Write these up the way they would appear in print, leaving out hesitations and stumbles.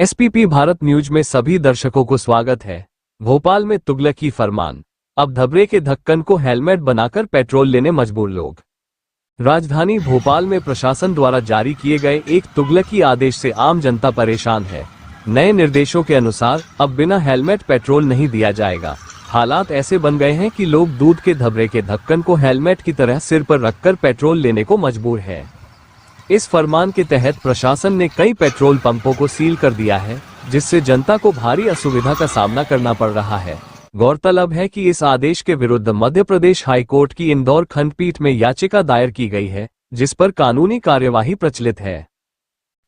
SPP Bharat news में सभी दर्शकों को स्वागत है। भोपाल में तुगलकी फरमान, अब धबरे के ढक्कन को हेलमेट बनाकर पेट्रोल लेने मजबूर लोग। राजधानी भोपाल में प्रशासन द्वारा जारी किए गए एक तुगलकी आदेश से आम जनता परेशान है। नए निर्देशों के अनुसार अब बिना हेलमेट पेट्रोल नहीं दिया जाएगा। हालात ऐसे बन गए हैं कि लोग दूध के धबरे के ढक्कन को हेलमेट की तरह सिर पर रखकर पेट्रोल लेने को मजबूर है। इस फरमान के तहत प्रशासन ने कई पेट्रोल पंपों को सील कर दिया है, जिससे जनता को भारी असुविधा का सामना करना पड़ रहा है। गौरतलब है कि इस आदेश के विरुद्ध मध्य प्रदेश हाईकोर्ट की इंदौर खंडपीठ में याचिका दायर की गई है, जिस पर कानूनी कार्यवाही प्रचलित है।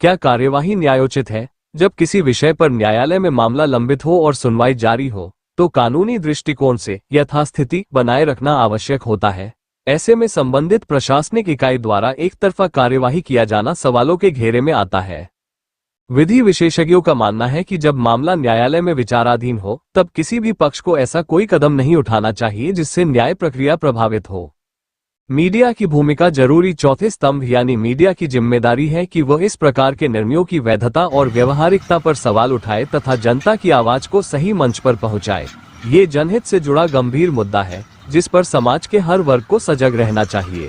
क्या कार्यवाही न्यायोचित है? जब किसी विषय पर न्यायालय में मामला लंबित हो और सुनवाई जारी हो, तो कानूनी दृष्टिकोण से यथास्थिति बनाए रखना आवश्यक होता है। ऐसे में संबंधित प्रशासनिक इकाई द्वारा एक तरफा कार्यवाही किया जाना सवालों के घेरे में आता है। विधि विशेषज्ञों का मानना है कि जब मामला न्यायालय में विचाराधीन हो, तब किसी भी पक्ष को ऐसा कोई कदम नहीं उठाना चाहिए जिससे न्याय प्रक्रिया प्रभावित हो। मीडिया की भूमिका जरूरी चौथे स्तंभ यानी मीडिया की जिम्मेदारी है कि वह इस प्रकार के निर्णयों की वैधता और व्यवहारिकता पर सवाल उठाए तथा जनता की आवाज को सही मंच पर पहुंचाए। ये जनहित से जुड़ा गंभीर मुद्दा है, जिस पर समाज के हर वर्ग को सजग रहना चाहिए।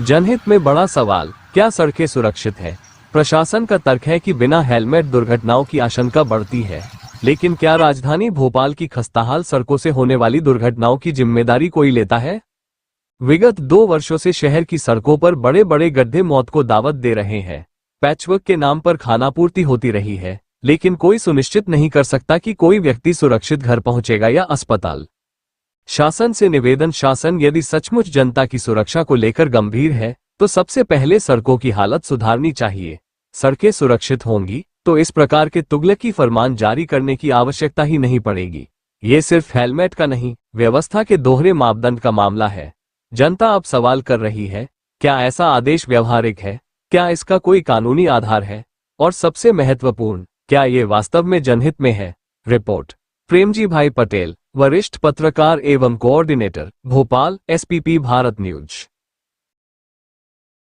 जनहित में बड़ा सवाल, क्या सड़कें सुरक्षित है? प्रशासन का तर्क है कि बिना हेलमेट दुर्घटनाओं की आशंका बढ़ती है, लेकिन क्या राजधानी भोपाल की खस्ताहाल सड़कों से होने वाली दुर्घटनाओं की जिम्मेदारी कोई लेता है? विगत 2 वर्षों से शहर की सड़कों पर बड़े बड़े गड्ढे मौत को दावत दे रहे हैं। पैचवर्क के नाम पर खानापूर्ति होती रही है, लेकिन कोई सुनिश्चित नहीं कर सकता कि कोई व्यक्ति सुरक्षित घर पहुंचेगा या अस्पताल। शासन से निवेदन, शासन यदि सचमुच जनता की सुरक्षा को लेकर गंभीर है, तो सबसे पहले सड़कों की हालत सुधारनी चाहिए। सड़कें सुरक्षित होंगी तो इस प्रकार के तुगलकी फरमान जारी करने की आवश्यकता ही नहीं पड़ेगी। ये सिर्फ हेलमेट का नहीं, व्यवस्था के दोहरे मापदंड का मामला है। जनता अब सवाल कर रही है, क्या ऐसा आदेश व्यवहारिक है? क्या इसका कोई कानूनी आधार है? और सबसे महत्वपूर्ण, क्या ये वास्तव में जनहित में है? रिपोर्ट प्रेमजी भाई पटेल, वरिष्ठ पत्रकार एवं coordinator, Bhopal, SPP Bharat news.